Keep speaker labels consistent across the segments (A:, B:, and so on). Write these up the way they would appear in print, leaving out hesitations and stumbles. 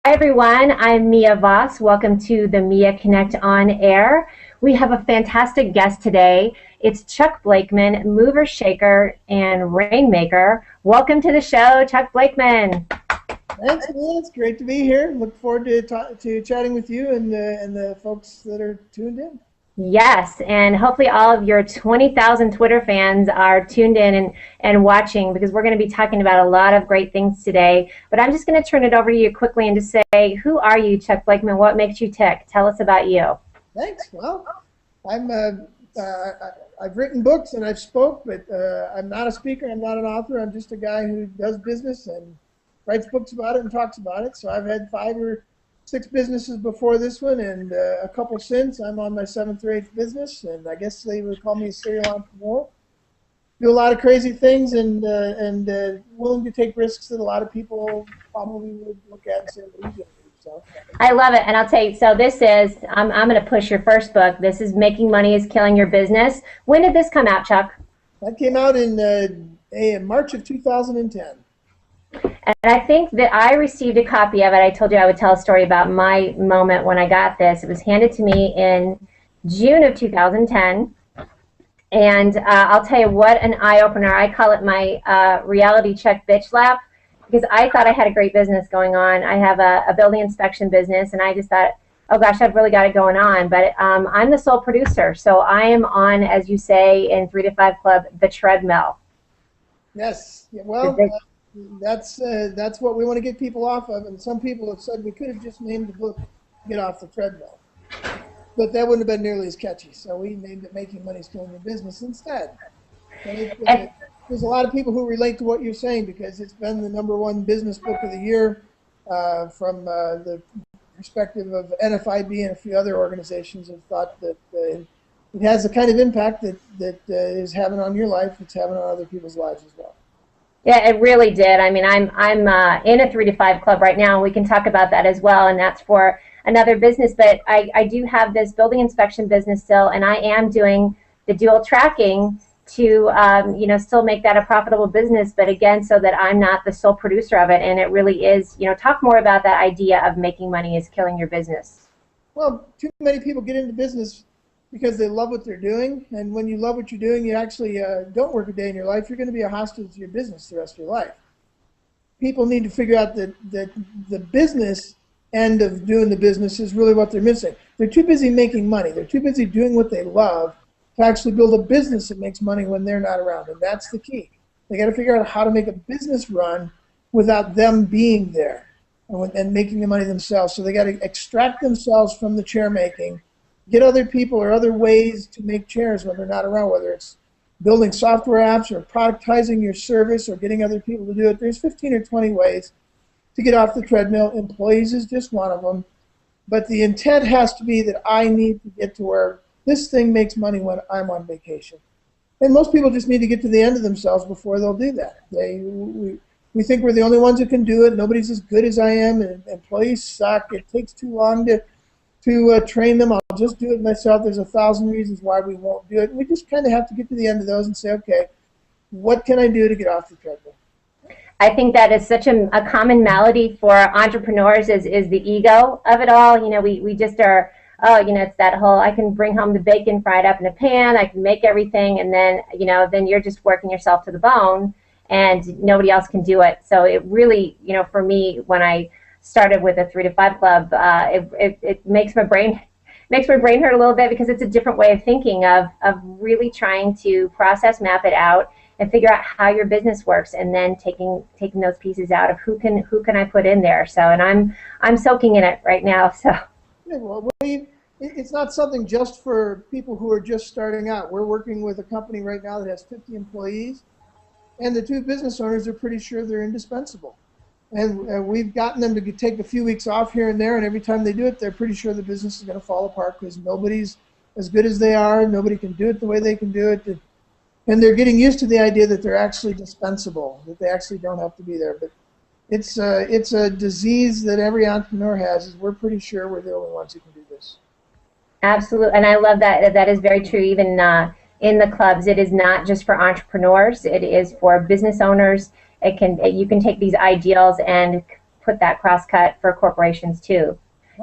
A: Hi everyone, I'm Mia Voss. Welcome to the Mia Connect on Air. We have a fantastic guest today. It's Chuck Blakeman, mover, shaker, and rainmaker. Welcome to the show, Chuck Blakeman.
B: Thanks, man. It's great to be here. Look forward to chatting with you and the folks that are tuned in.
A: Yes, and hopefully all of your 20,000 Twitter fans are tuned in and watching because we're going to be talking about a lot of great things today. But I'm just going to turn it over to you quickly and just say, who are you, Chuck Blakeman? What makes you tick? Tell us about you.
B: Thanks. Well, I'm I've written books and I've spoke, but I'm not a speaker. I'm not an author. I'm just a guy who does business and writes books about it and talks about it. So I've had 5 or 6 businesses before this one, and a couple since. I'm on my 7th or 8th business, and I guess they would call me a serial entrepreneur. Do a lot of crazy things and willing to take risks that a lot of people probably would look at and say, "What are you doing?" So.
A: I love it, and I'll tell you. So this is I'm going to push your first book. This is Making Money is Killing Your Business. When did this come out, Chuck?
B: That came out in March of 2010.
A: And I think that I received a copy of it. I told you I would tell a story about my moment when I got this. It was handed to me in June of 2010. And I'll tell you what an eye-opener. I call it my reality check bitch lap because I thought I had a great business going on. I have a building inspection business, and I just thought, oh gosh, I've really got it going on. But I'm the sole producer, so I am on, as you say in 3 to 5 Club, the treadmill.
B: Yes. Yeah, well, that's what we want to get people off of. And some people have said we could have just named the book "Get Off the Treadmill," but that wouldn't have been nearly as catchy. So we named it "Making Money is Killing Your Business" instead. There's a lot of people who relate to what you're saying because it's been the #1 business book of the year from the perspective of NFIB and a few other organizations have thought that it has the kind of impact that is having on your life, it's having on other people's lives as well.
A: Yeah, it really did. I mean, I'm in a 3 to 5 Club right now. We can talk about that as well, and that's for another business. But I do have this building inspection business still, and I am doing the dual tracking to still make that a profitable business. But again, so that I'm not the sole producer of it, and it really is. Talk more about that idea of making money is killing your business.
B: Well, too many people get into business because they love what they're doing, and when you love what you're doing, you actually don't work a day in your life. You're going to be a hostage to your business the rest of your life. People need to figure out that the business end of doing the business is really what they're missing. They're too busy making money. They're too busy doing what they love to actually build a business that makes money when they're not around, and that's the key. They got to figure out how to make a business run without them being there and making the money themselves. So they got to extract themselves from the chair making, get other people or other ways to make chairs when they're not around, whether it's building software apps or productizing your service or getting other people to do it. There's 15 or 20 ways to get off the treadmill. Employees is just one of them. But the intent has to be that I need to get to where this thing makes money when I'm on vacation. And most people just need to get to the end of themselves before they'll do that. We think we're the only ones who can do it. Nobody's as good as I am. And employees suck. It takes too long to train them. I'll just do it myself. There's 1,000 reasons why we won't do it. We just kind of have to get to the end of those and say, okay, what can I do to get off the treadmill?
A: I think that is such a common malady for entrepreneurs is the ego of it all. We just are, it's that whole, I can bring home the bacon fried up in a pan, I can make everything, and then, then you're just working yourself to the bone and nobody else can do it. So it really, for me, when I started with a 3 to 5 Club, it makes my brain hurt a little bit because it's a different way of thinking of really trying to process, map it out, and figure out how your business works, and then taking those pieces out of who can I put in there. So, and I'm soaking in it right now. So,
B: yeah, well, it's not something just for people who are just starting out. We're working with a company right now that has 50 employees, and the 2 business owners are pretty sure they're indispensable. And we've gotten them to take a few weeks off here and there, and every time they do it, they're pretty sure the business is going to fall apart because nobody's as good as they are. Nobody can do it the way they can do it. And they're getting used to the idea that they're actually dispensable, that they actually don't have to be there. But it's a disease that every entrepreneur has, is we're pretty sure we're the only ones who can do this.
A: absolutely, and I love that. That is very true. Even in the clubs, it is not just for entrepreneurs. It is for business owners. You can take these ideals and put that cross-cut for corporations too.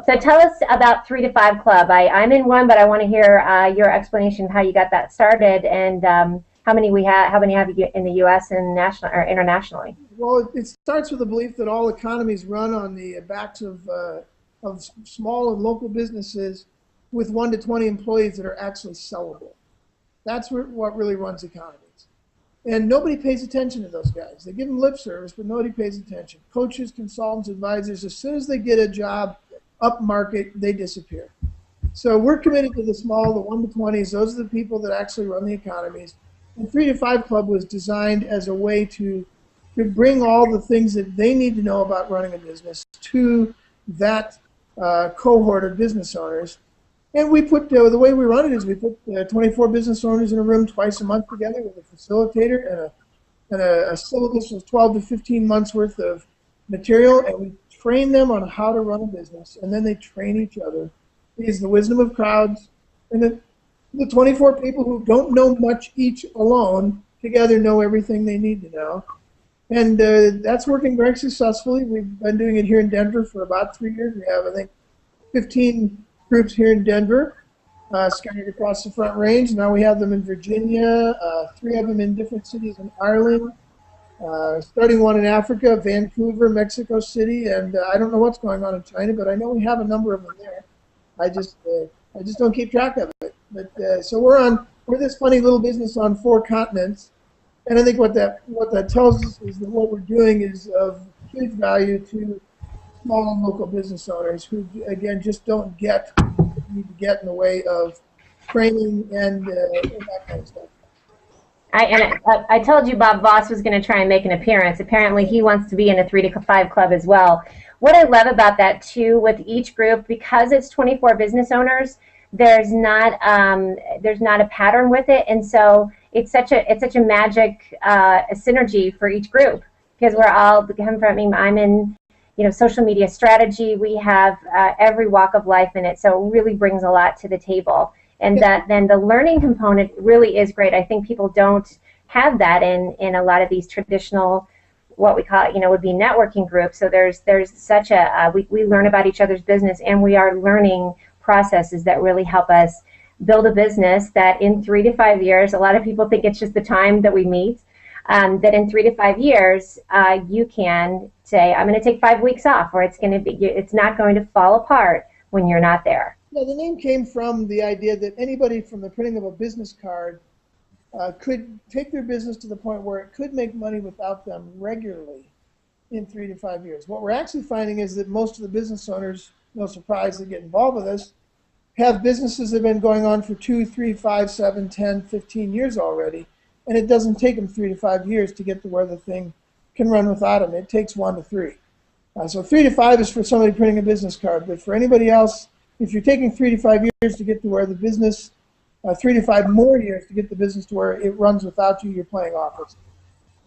A: So tell us about 3 to 5 Club. I'm in one, but I want to hear your explanation of how you got that started and how many have you in the U.S. and national or internationally?
B: Well, it starts with the belief that all economies run on the backs of small and local businesses with 1 to 20 employees that are actually sellable. That's what really runs economies. And nobody pays attention to those guys. They give them lip service, but nobody pays attention. Coaches, consultants, advisors, as soon as they get a job up market, they disappear. So we're committed to the small, the 1 to 20s. Those are the people that actually run the economies. And 3 to 5 Club was designed as a way to bring all the things that they need to know about running a business to that cohort of business owners. And we put, the way we run it is we put 24 business owners in a room twice a month together with a facilitator and a syllabus of 12 to 15 months worth of material, and we train them on how to run a business, and then they train each other. Because the wisdom of crowds, and the 24 people who don't know much each alone together know everything they need to know. And that's working very successfully. We've been doing it here in Denver for about 3 years. We have, I think, 15 groups here in Denver, scattered across the Front Range. Now we have them in Virginia, 3 of them in different cities in Ireland, starting one in Africa, Vancouver, Mexico City, and I don't know what's going on in China, but I know we have a number of them there. I just don't keep track of it. But so we're this funny little business on 4 continents, and I think what that tells us is that what we're doing is of huge value to small and local business owners who, again, just don't get what they need to get in the way of training and that kind of stuff.
A: I told you Bob Voss was going to try and make an appearance. Apparently, he wants to be in a 3 to 5 Club as well. What I love about that too, with each group, because it's 24 business owners, there's not a pattern with it, and so it's such a magic synergy for each group because we're all come from. I'm in social media strategy. We have every walk of life in it, so it really brings a lot to the table. And that then the learning component really is great. I think people don't have that in a lot of these traditional, what we call would be networking groups. So there's such a we learn about each other's business, and we are learning processes that really help us build a business that in 3 to 5 years, a lot of people think it's just the time that we meet, that in 3 to 5 years you can say, I'm going to take 5 weeks off, or it's not going to fall apart when you're not there.
B: Yeah, the name came from the idea that anybody from the printing of a business card could take their business to the point where it could make money without them regularly in 3 to 5 years. What we're actually finding is that most of the business owners, no surprise, that get involved with us, have businesses that have been going on for 2, 3, 5, 7, 10, 15 years already, and it doesn't take them 3 to 5 years to get to where the thing can run without them. It takes 1 to 3. So 3 to 5 is for somebody printing a business card, but for anybody else, if you're taking 3 to 5 years to get to where the business, 3 to 5 more years to get the business to where it runs without you, you're playing offense.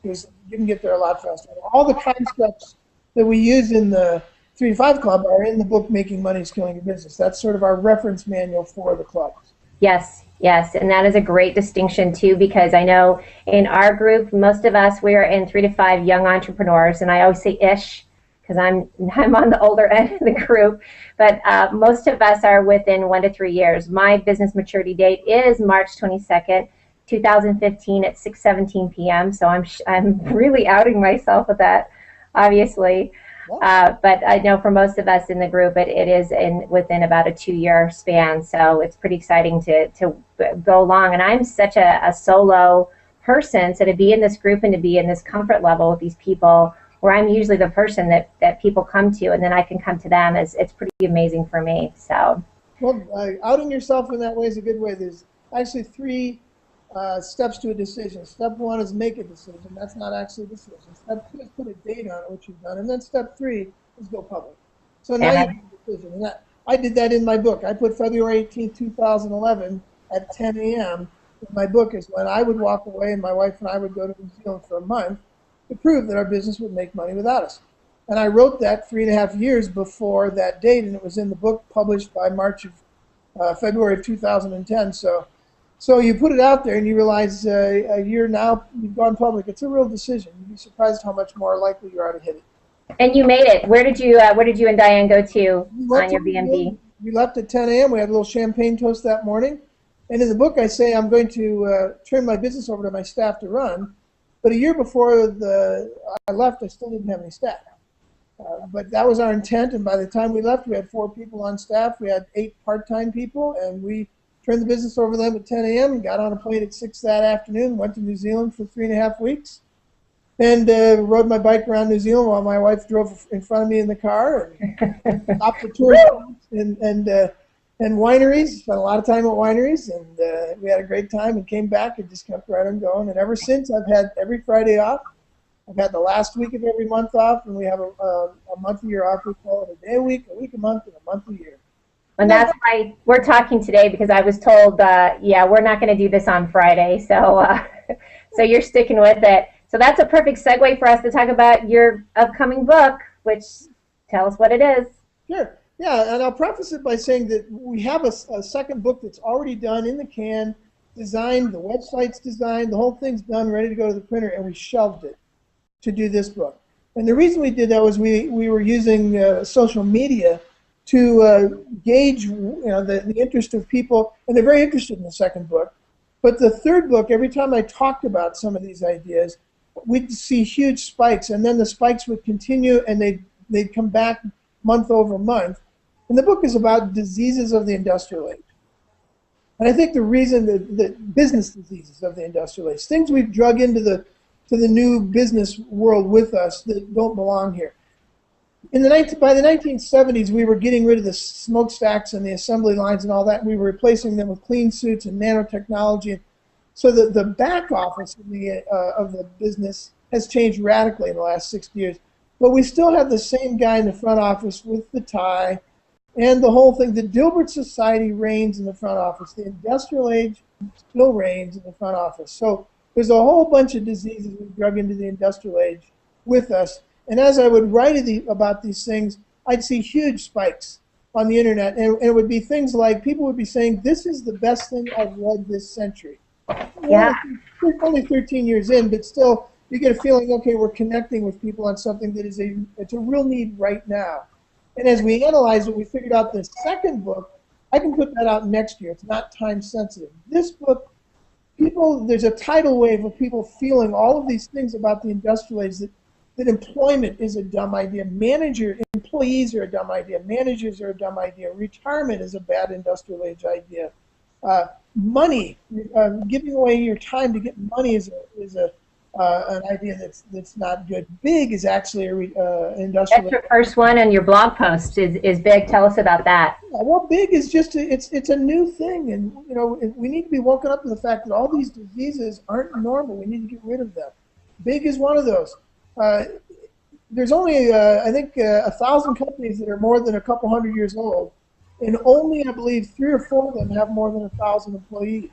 B: Because you can get there a lot faster. All the concepts that we use in the 3 to 5 Club are in the book, Making Money is Killing Your Business. That's sort of our reference manual for the clubs.
A: Yes, and that is a great distinction too, because I know in our group, most of us, we're in 3 to 5 young entrepreneurs, and I always say ish, because I'm on the older end of the group, but most of us are within 1 to 3 years. My business maturity date is March 22nd, 2015 at 6:17 p.m. So I'm really outing myself with that, obviously. But I know for most of us in the group, it is within about a 2-year span. So it's pretty exciting to go along. And I'm such a solo person, so to be in this group and to be in this comfort level with these people, where I'm usually the person that people come to, and then I can come to them, it's pretty amazing for me. So,
B: well, outing yourself in that way is a good way. There's actually 3 steps to a decision. Step 1 is make a decision. That's not actually a decision. Step 2 is put a date on it, which you've done, and then step 3 is go public. So now you have a decision. And I did that in my book. I put February 18th, 2011 at 10 a.m. in my book is when I would walk away, and my wife and I would go to New Zealand for a month to prove that our business would make money without us. And I wrote that 3.5 years before that date, and it was in the book published by February of 2010. So you put it out there, and you realize a year now you've gone public. It's a real decision. You'd be surprised how much more likely you are to hit it.
A: And you made it. Where did you and Diane go to
B: We went
A: on
B: to
A: your
B: New Zealand.
A: BMD?
B: We left at 10 a.m. We had a little champagne toast that morning. And in the book, I say I'm going to turn my business over to my staff to run. But a year before I left, I still didn't have any staff. But that was our intent. And by the time we left, we had 4 people on staff. We had 8 part-time people. And we turned the business over to them at 10 a.m. and got on a plane at 6 that afternoon, went to New Zealand for 3.5 weeks. And rode my bike around New Zealand while my wife drove in front of me in the car, and stopped at tourist spots and wineries. Spent a lot of time at wineries, and we had a great time and came back and just kept right on going. And ever since, I've had every Friday off. I've had the last week of every month off, and we have a month a year off. We call it a day a week a month, and a month a year.
A: And that's why we're talking today, because I was told, yeah, we're not going to do this on Friday, so so you're sticking with it. So that's a perfect segue for us to talk about your upcoming book, which tell us what it is.
B: Sure. Yeah, and I'll preface it by saying that we have a second book that's already done in the can, designed, the website's designed, the whole thing's done, ready to go to the printer, and we shelved it to do this book. And the reason we did that was we were using social media to gauge the interest of people, and they're very interested in the second book. But the third book, every time I talked about some of these ideas, we'd see huge spikes, and then the spikes would continue, and they'd come back month over month. And the book is about diseases of the industrial age. And I think the reason that business diseases of the industrial age, things we've drug into the new business world with us that don't belong here. By the 1970s, we were getting rid of the smokestacks and the assembly lines and all that. And we were replacing them with clean suits and nanotechnology. So the back office of the business has changed radically in the last 60 years. But we still have the same guy in the front office with the tie and the whole thing. The Dilbert Society reigns in the front office. The industrial age still reigns in the front office. So there's a whole bunch of diseases we drug into the industrial age with us. And as I would write about these things, I'd see huge spikes on the internet. And it would be things like people would be saying, this is the best thing I've read this century.
A: Yeah.
B: We're only 13 years in, but still, you get a feeling, okay, we're connecting with people on something that it's a real need right now. And as we analyzed it, we figured out the second book, I can put that out next year. It's not time sensitive. This book, there's a tidal wave of people feeling all of these things about the industrial age, that employment is a dumb idea, employees are a dumb idea, managers are a dumb idea, retirement is a bad industrial age idea. Money, giving away your time to get money is an idea that's not good. Big is actually an industrial.
A: That's your first one on your blog post is big. Tell us about that.
B: Yeah, well, big is just it's a new thing, and we need to be woken up to the fact that all these diseases aren't normal. We need to get rid of them. Big is one of those. There's only I think 1,000 companies that are more than a couple hundred years old. And only, I believe, 3 or 4 of them have more than 1,000 employees.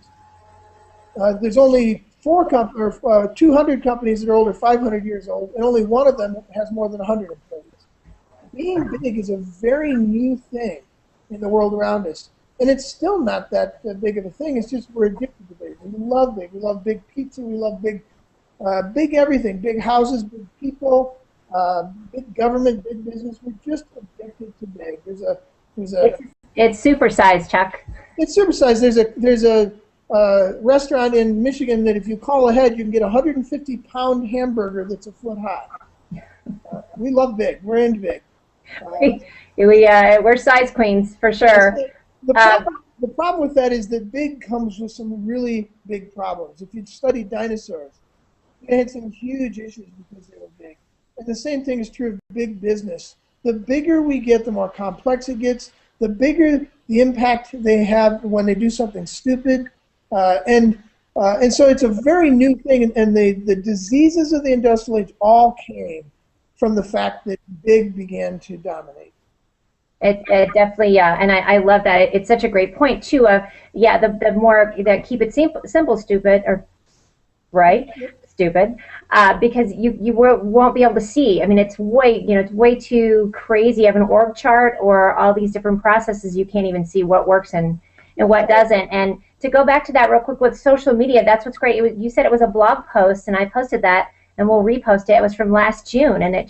B: There's only 200 companies that are over 500 years old, and only one of them has more than 100 employees. Being big is a very new thing in the world around us. And it's still not that big of a thing. It's just we're addicted to big. We love big. We love big pizza. We love big everything. Big houses, big people, big government, big business. We're just addicted to big.
A: It's supersized, Chuck.
B: It's supersized. There's a restaurant in Michigan that if you call ahead, you can get a 150-pound hamburger that's a foot high. We love big. We're into big.
A: We're size queens for sure.
B: The problem with that is that big comes with some really big problems. If you'd studied dinosaurs, they had some huge issues because they were big. And the same thing is true of big business. The bigger we get, the more complex it gets, the bigger the impact they have when they do something stupid. And so it's a very new thing, and the diseases of the industrial age all came from the fact that big began to dominate.
A: It definitely, and I love that. It's such a great point too. The more that keep it simple, stupid, or right, stupid, because you won't be able to see. I mean, it's way too crazy. You have an org chart or all these different processes. You can't even see what works and what doesn't. And to go back to that real quick with social media, that's what's great. You said it was a blog post, and I posted that, and we'll repost it. It was from last June, and it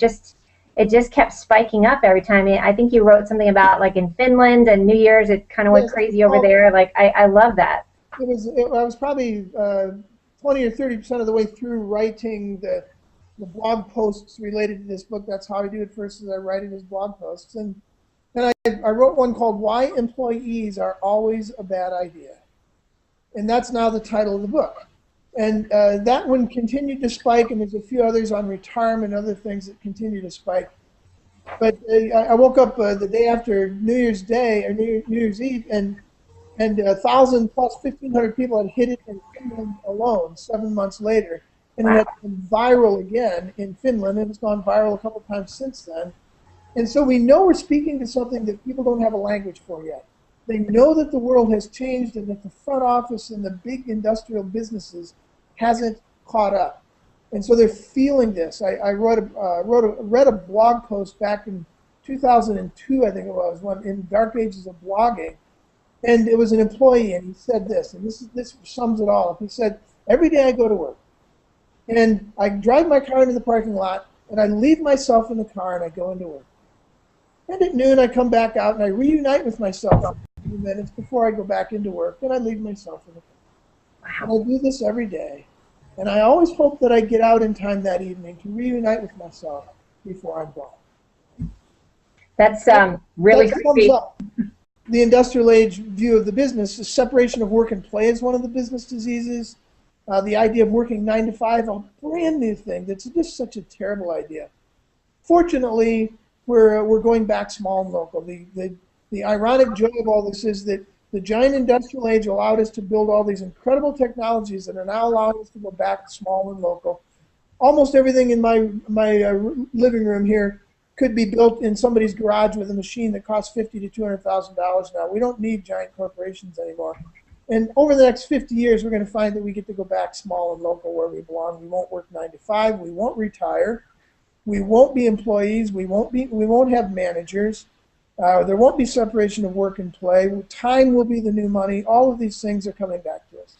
A: it just kept spiking up every time. I think you wrote something about like in Finland and New Year's, it kind of went
B: Yes,
A: crazy over there. Like I love that.
B: I was probably 20 or 30% of the way through writing the blog posts related to this book. That's how I do it first, is I write it as blog posts. And I wrote one called Why Employees Are Always a Bad Idea. And that's now the title of the book. And that one continued to spike, and there's a few others on retirement and other things that continue to spike. But I woke up the day after New Year's Day, or New Year's Eve, and 1,000 plus 1,500 people had hit it in Finland alone 7 months later. And it
A: Wow.
B: had gone viral again in Finland, and it's gone viral a couple times since then. And so we know we're speaking to something that people don't have a language for yet. They know that the world has changed and that the front office and the big industrial businesses hasn't caught up. And so they're feeling this. I read a blog post back in 2002, I think it was, when in dark ages of blogging. And it was an employee, and he said this, and this sums it all up. He said, every day I go to work, and I drive my car into the parking lot, and I leave myself in the car, and I go into work. And at noon, I come back out, and I reunite with myself for a few minutes before I go back into work, and I leave myself in the car. And I do this every day. And I always hope that I get out in time that evening to reunite with myself before I'm gone.
A: That's really
B: that
A: creepy.
B: sums up the industrial age view of the business. The separation of work and play is one of the business diseases. The idea of working 9 to 5, a brand new thing that's just such a terrible idea. Fortunately, we're going back small and local. The ironic joy of all this is that the giant industrial age allowed us to build all these incredible technologies that are now allowing us to go back small and local. Almost everything in my living room here could be built in somebody's garage with a machine that costs $50,000 to $200,000 now. We don't need giant corporations anymore. And over the next 50 years, we're going to find that we get to go back small and local where we belong. We won't work 9 to 5. We won't retire. We won't be employees. We won't have managers. There won't be separation of work and play. Time will be the new money. All of these things are coming back to us.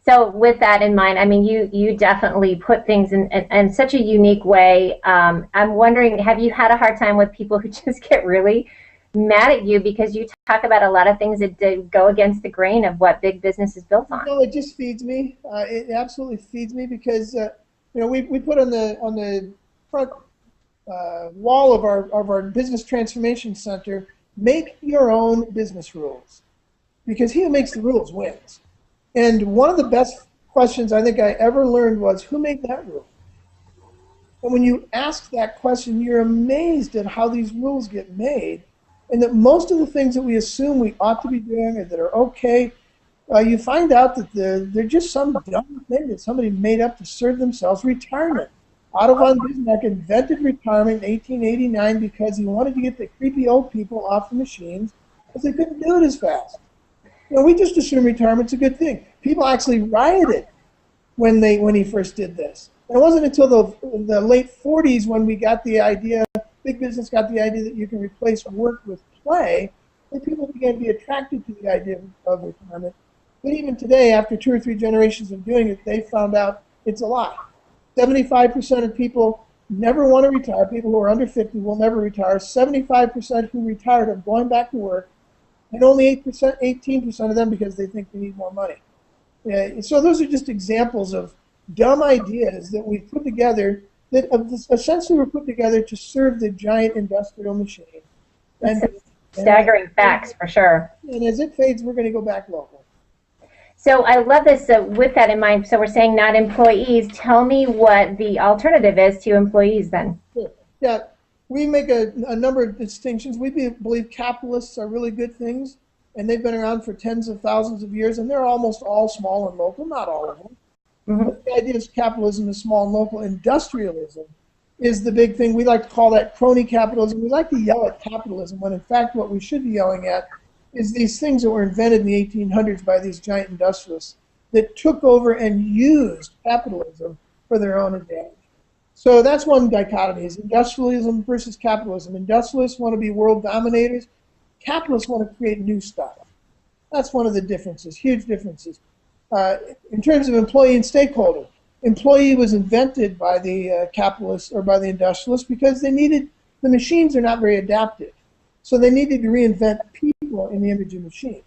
A: So with that in mind, I mean, you definitely put things in such a unique way. I'm wondering, have you had a hard time with people who just get really mad at you because you talk about a lot of things that go against the grain of what big business is built on?
B: No, it just feeds me. It absolutely feeds me because we put on the front wall of our business transformation center, make your own business rules, because he who makes the rules wins. And one of the best questions I think I ever learned was, who made that rule? And when you ask that question, you're amazed at how these rules get made, and that most of the things that we assume we ought to be doing or that are okay, you find out that they're just some dumb thing that somebody made up to serve themselves. Retirement. Otto von Bismarck invented retirement in 1889 because he wanted to get the creepy old people off the machines because they couldn't do it as fast. We just assume retirement's a good thing. People actually rioted when he first did this. And it wasn't until the late 40s when we got the idea, big business got the idea that you can replace work with play, that people began to be attracted to the idea of retirement. But even today, after 2 or 3 generations of doing it, they found out it's a lie. 75% of people never want to retire. People who are under 50 will never retire. 75% who retired are going back to work, and only 18% of them because they think they need more money. So those are just examples of dumb ideas that we've put together that essentially were put together to serve the giant industrial machine. And
A: staggering facts, for sure.
B: And as it fades, we're going to go back local.
A: So I love this. So with that in mind, so we're saying not employees. Tell me what the alternative is to employees then.
B: Sure. Yeah, we make a number of distinctions. We believe capitalists are really good things, and they've been around for tens of thousands of years, and they're almost all small and local, not all of them. Mm-hmm. But the idea is capitalism is small and local. Industrialism is the big thing. We like to call that crony capitalism. We like to yell at capitalism when in fact what we should be yelling at is these things that were invented in the 1800s by these giant industrialists that took over and used capitalism for their own advantage. So that's one dichotomy, is industrialism versus capitalism. Industrialists want to be world dominators. Capitalists want to create new stuff. That's one of the differences, huge differences. In terms of employee and stakeholder, employee was invented by the capitalists or by the industrialists because they needed, the machines are not very adaptive. So they needed to reinvent people in the image of machine.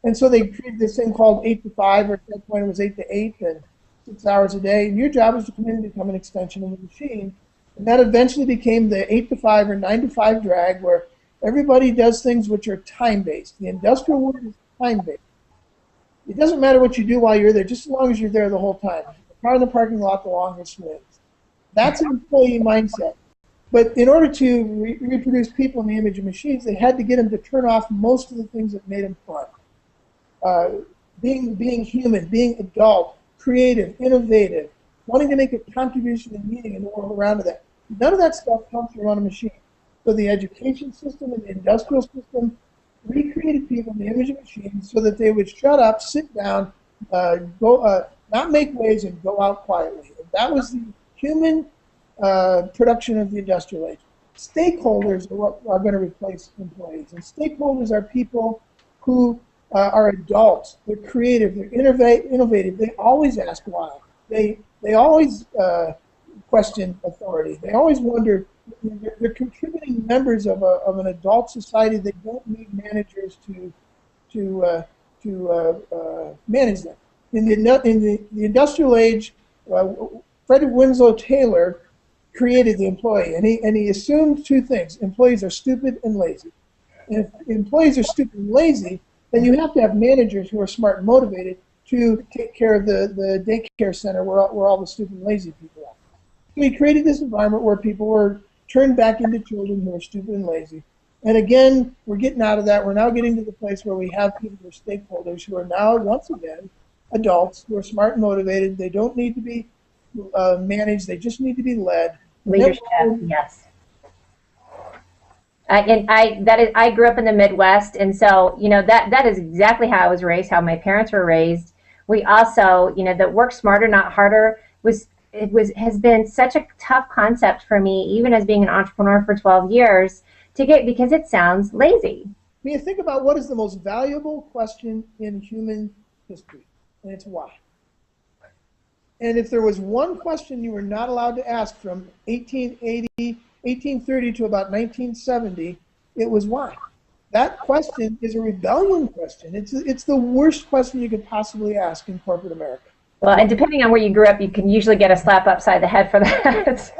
B: And so they created this thing called 8 to 5, or at that point it was 8 to 8, and 6 hours a day. And your job was to come in and become an extension of the machine. And that eventually became the 8 to 5 or 9 to 5 drag, where everybody does things which are time-based. The industrial world is time-based. It doesn't matter what you do while you're there, just as long as you're there the whole time. The car in the parking lot, the longer it wins. That's an employee mindset. But in order to reproduce people in the image of machines, they had to get them to turn off most of the things that made them fun. Being human, being adult, creative, innovative, wanting to make a contribution and meaning in the world around them. None of that stuff comes from on a machine. So the education system and the industrial system recreated people in the image of machines so that they would shut up, sit down, not make waves, and go out quietly. And that was the human production of the industrial age. Stakeholders are what are going to replace employees. And stakeholders are people who are adults. They're creative. They're innovative. They always ask why. They always question authority. They always wonder. They're contributing members of an adult society that don't need managers to manage them. In the industrial age, Frederick Winslow Taylor created the employee, and he assumed two things: employees are stupid and lazy. And if employees are stupid and lazy, then you have to have managers who are smart and motivated to take care of the daycare center where all the stupid and lazy people are. So he created this environment where people were turned back into children who are stupid and lazy. And again, we're getting out of that. We're now getting to the place where we have people who are stakeholders who are now, once again, adults who are smart and motivated. They don't need to be managed. They just need to be led.
A: Leadership, yes. I grew up in the Midwest, and so that is exactly how I was raised, how my parents were raised. We also, that work smarter, not harder has been such a tough concept for me, even as being an entrepreneur for 12 years, to get, because it sounds lazy.
B: When you think about what is the most valuable question in human history, and it's why. And if there was one question you were not allowed to ask from 1830 to about 1970, it was why. That question is a rebellion question. It's the worst question you could possibly ask in corporate America.
A: Well, and depending on where you grew up, you can usually get a slap upside the head for that.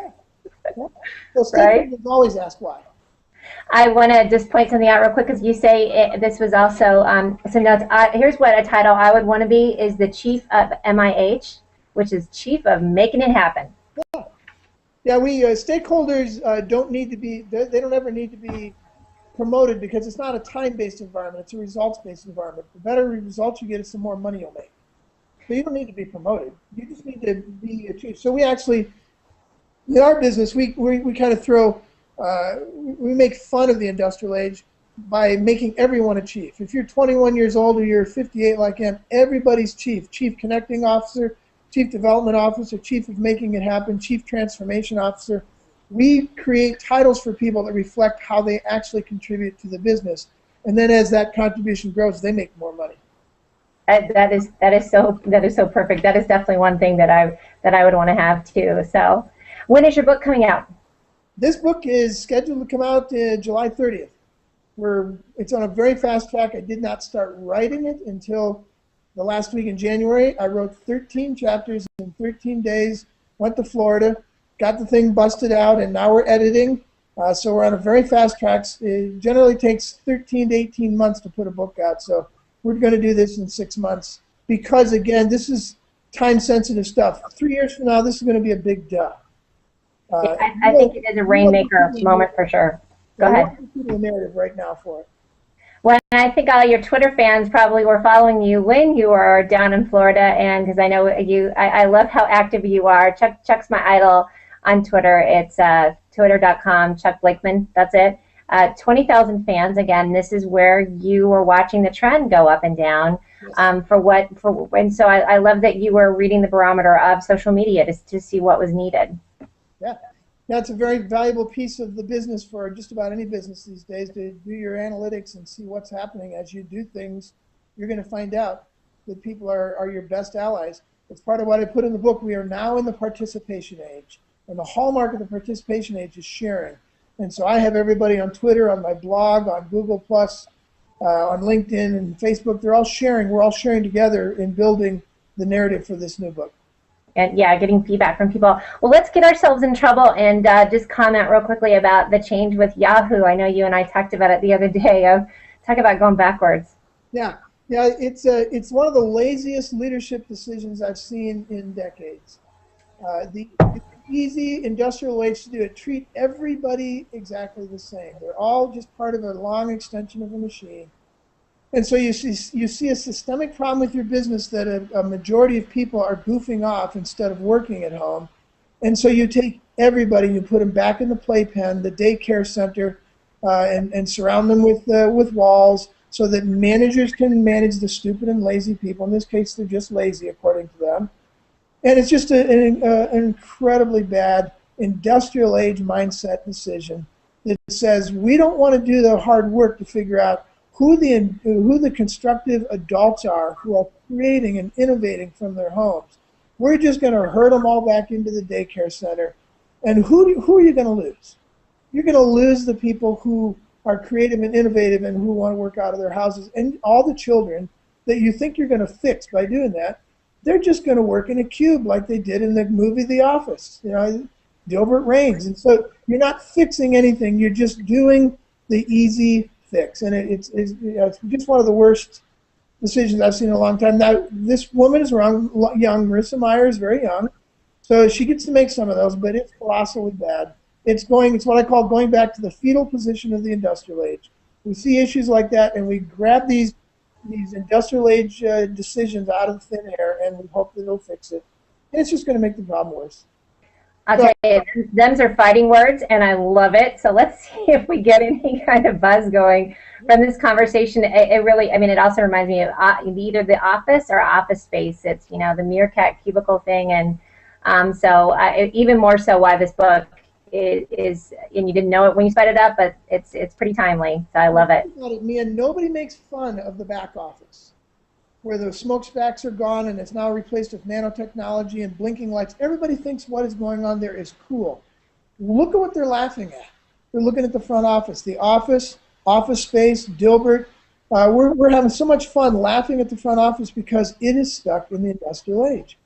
B: So stakeholders always ask why.
A: I want to just point something out real quick, because you say this was also some notes. Here's what a title I would want to be is the chief of MIH, which is chief of making it happen.
B: Yeah, we stakeholders don't need to be. They don't ever need to be promoted, because it's not a time-based environment. It's a results-based environment. The better results you get, it's the more money you'll make. So you don't need to be promoted. You just need to be a chief. So we actually, in our business, we kind of throw, we make fun of the industrial age by making everyone a chief. If you're 21 years old or you're 58 like I am, everybody's chief. Chief connecting officer, chief development officer, chief of making it happen, chief transformation officer. We create titles for people that reflect how they actually contribute to the business. And then as that contribution grows, they make more money.
A: That is so perfect. That is definitely one thing that I would want to have too. So, when is your book coming out?
B: This book is scheduled to come out July 30th. It's on a very fast track. I did not start writing it until the last week in January. I wrote 13 chapters in 13 days. Went to Florida, got the thing busted out, and now we're editing. So we're on a very fast track. It generally takes 13 to 18 months to put a book out. So we're going to do this in 6 months because, again, this is time-sensitive stuff. 3 years from now, this is going to be a big duh.
A: I think it is a rainmaker moment for sure. Go ahead.
B: The narrative right now for it.
A: Well, I think all your Twitter fans probably were following you when you were down in Florida, and because I know you, I love how active you are. Chuck's my idol on Twitter. It's twitter.com, Chuck Blakeman. That's it. 20,000 fans. Again, this is where you were watching the trend go up and down. And so I love that you were reading the barometer of social media to see what was needed.
B: Yeah, that's a very valuable piece of the business for just about any business these days, to do your analytics and see what's happening. As you do things, you're going to find out that people are your best allies. It's part of what I put in the book. We are now in the participation age. And the hallmark of the participation age is sharing. And so I have everybody on Twitter, on my blog, on Google+, on LinkedIn and Facebook. They're all sharing. We're all sharing together in building the narrative for this new book.
A: And yeah, getting feedback from people. Well, let's get ourselves in trouble and just comment real quickly about the change with Yahoo. I know you and I talked about it the other day. Talk about going backwards.
B: Yeah, it's one of the laziest leadership decisions I've seen in decades. It's easy industrial age to do it. Treat everybody exactly the same. They're all just part of a long extension of a machine. And so you see a systemic problem with your business that a majority of people are goofing off instead of working at home. And so you take everybody, you put them back in the playpen, the daycare center, and surround them with walls so that managers can manage the stupid and lazy people. In this case, they're just lazy, according to them. And it's just an incredibly bad industrial age mindset decision that says we don't want to do the hard work to figure out who the constructive adults are who are creating and innovating from their homes. We're just going to herd them all back into the daycare center. And who are you going to lose? You're going to lose the people who are creative and innovative and who want to work out of their houses. And all the children that you think you're going to fix by doing that, they're just going to work in a cube like they did in the movie The Office, Gilbert Raines. And so you're not fixing anything. You're just doing the easy fix. And it's just one of the worst decisions I've seen in a long time. Now, this woman is young. Marissa Meyer is very young. So she gets to make some of those, but it's colossally bad. It's what I call going back to the fetal position of the industrial age. We see issues like that, and we grab these industrial age decisions out of thin air, and we hope that it'll fix it. And it's just going to make the problem worse.
A: I'll tell you, them's are fighting words, and I love it. So let's see if we get any kind of buzz going from this conversation. It really, it also reminds me of either The Office or Office Space. It's, the meerkat cubicle thing, and so even more so why this book is, and you didn't know it when you sped it up, but it's pretty timely, so I love it.
B: Mia, nobody makes fun of the back office, where the smokestacks are gone and it's now replaced with nanotechnology and blinking lights. Everybody thinks what is going on there is cool. Look at what they're laughing at. They're looking at the front office. The Office, Office Space, Dilbert. We're having so much fun laughing at the front office because it is stuck in the industrial age.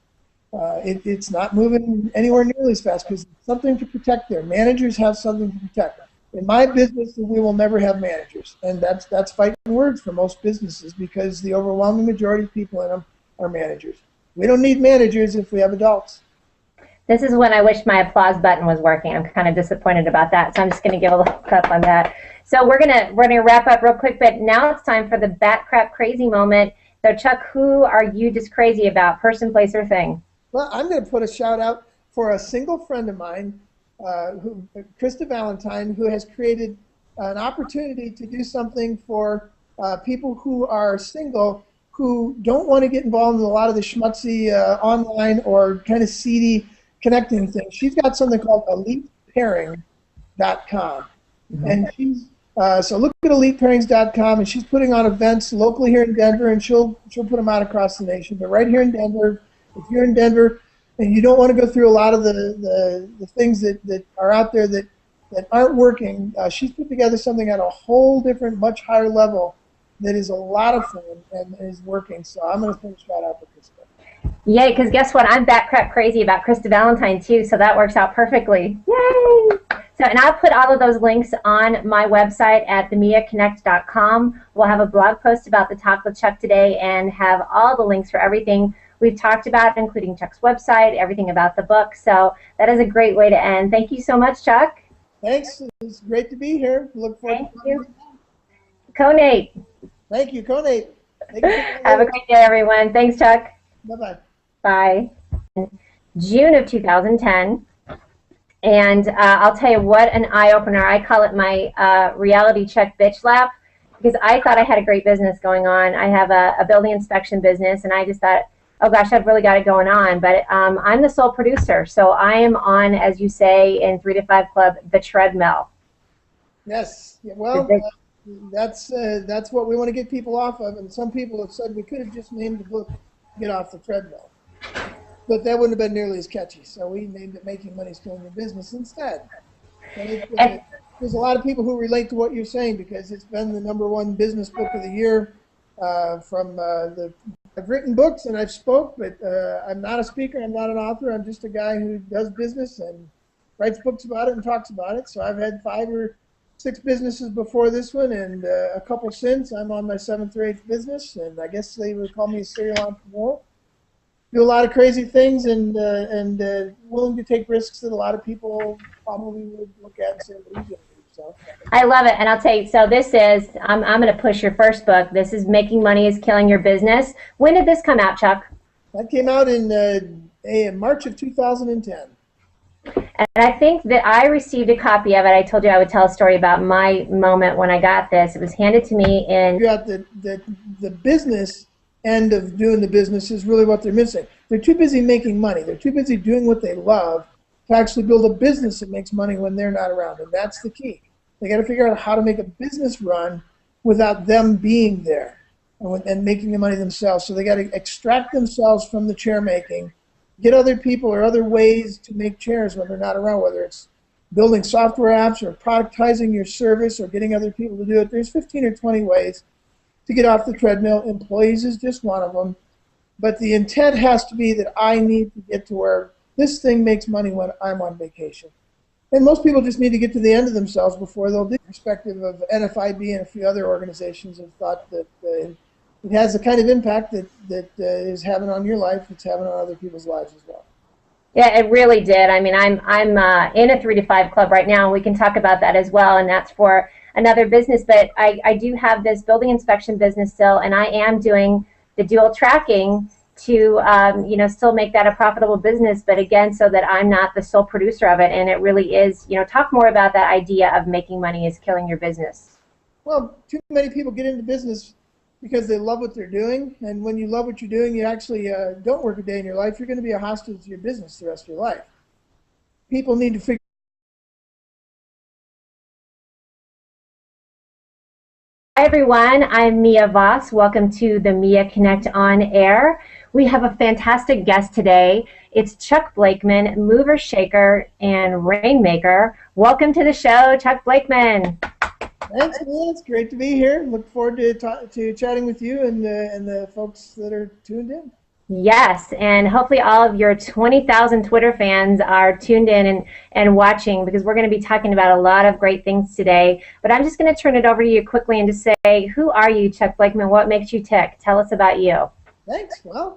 B: It's not moving anywhere nearly as fast because there's something to protect there. Managers have something to protect. In my business, we will never have managers, and that's fighting words for most businesses because the overwhelming majority of people in them are managers. We don't need managers if we have adults.
A: This is when I wish my applause button was working. I'm kind of disappointed about that, so I'm just going to give a little clap on that. So we're gonna wrap up real quick, but now it's time for the bat crap crazy moment. So Chuck, who are you just crazy about, person, place, or thing?
B: Well, I'm going to put a shout out for a single friend of mine, Krista Valentine, who has created an opportunity to do something for people who are single who don't want to get involved in a lot of the schmutzy online or kind of seedy connecting things. She's got something called ElitePairing.com, and she's so look at ElitePairings.com, and she's putting on events locally here in Denver, and she'll put them out across the nation. But right here in Denver, if you're in Denver and you don't want to go through a lot of the things that are out there that aren't working, she's put together something at a whole different, much higher level that is a lot of fun and is working. So I'm going to put a shout out for Krista.
A: Yay, because guess what? I'm bat crap crazy about Krista Valentine too, so that works out perfectly. Yay! So, and I'll put all of those links on my website at themiaconnect.com. We'll have a blog post about the Talk with Chuck today and have all the links for everything we've talked about, including Chuck's website, everything about the book. So that is a great way to end. Thank you so much, Chuck.
B: Thanks. It's great to be here. Look forward
A: Thank you. Conate.
B: Thank you, Conate.
A: Have a great day, everyone. Thanks, Chuck.
B: Bye-bye.
A: Bye. June of 2010. And I'll tell you what an eye-opener. I call it my reality check bitch lap because I thought I had a great business going on. I have a building inspection business, and I just thought, oh gosh, I've really got it going on. But I'm the sole producer, so I am on, as you say in 3 to 5 Club, the treadmill.
B: Yes. Well, that's what we want to get people off of. And some people have said we could have just named the book "Get Off the Treadmill." but that wouldn't have been nearly as catchy. So we named it "Making Money is Killing Your Business" instead. And
A: And
B: there's a lot of people who relate to what you're saying because it's been the #1 business book of the year. I've written books and I've spoke, but I'm not a speaker. I'm not an author. I'm just a guy who does business and writes books about it and talks about it. So I've had 5 or 6 businesses before this one, and a couple since. I'm on my 7th or 8th business, and I guess they would call me a serial entrepreneur. Do a lot of crazy things and willing to take risks that a lot of people probably would look at and say, "What are you doing?" So.
A: I love it, and I'll tell you. So this is I'm going to push your first book. This is Making Money is Killing Your Business. When did this come out, Chuck?
B: That came out in March of 2010.
A: And I think that I received a copy of it. I told you I would tell a story about my moment when I got this. It was handed to me in.
B: The business end of doing the business is really what they're missing. They're too busy making money. They're too busy doing what they love to actually build a business that makes money when they're not around, and that's the key. They got to figure out how to make a business run without them being there and making the money themselves. So they got to extract themselves from the chair making, get other people or other ways to make chairs when they're not around, whether it's building software apps or productizing your service or getting other people to do it. There's 15 or 20 ways to get off the treadmill. Employees is just one of them. But the intent has to be that I need to get to where this thing makes money when I'm on vacation. And most people just need to get to the end of themselves before they'll do. Perspective of NFIB and a few other organizations have thought that it has the kind of impact that is having on your life, it's having on other people's lives as well.
A: Yeah, it really did. I mean, I'm in a 3 to 5 club right now, and we can talk about that as well, and that's for another business. But I do have this building inspection business still, and I am doing the dual tracking to still make that a profitable business, but again, so that I'm not the sole producer of it. And it really is, talk more about that idea of making money is killing your business.
B: Well, too many people get into business because they love what they're doing, and when you love what you're doing, you actually don't work a day in your life. You're going to be a hostage to your business the rest of your life. People need to figure.
A: Hi everyone, I'm Mia Voss. Welcome to the Mia Connect on Air. We have a fantastic guest today. It's Chuck Blakeman, mover, shaker, and rainmaker. Welcome to the show, Chuck Blakeman.
B: Thanks, Mia. It's great to be here. Look forward to chatting with you and the folks that are tuned in.
A: Yes, and hopefully all of your 20,000 Twitter fans are tuned in and watching, because we're going to be talking about a lot of great things today. But I'm just going to turn it over to you quickly and just say, who are you, Chuck Blakeman? What makes you tick? Tell us about you.
B: Thanks. Well,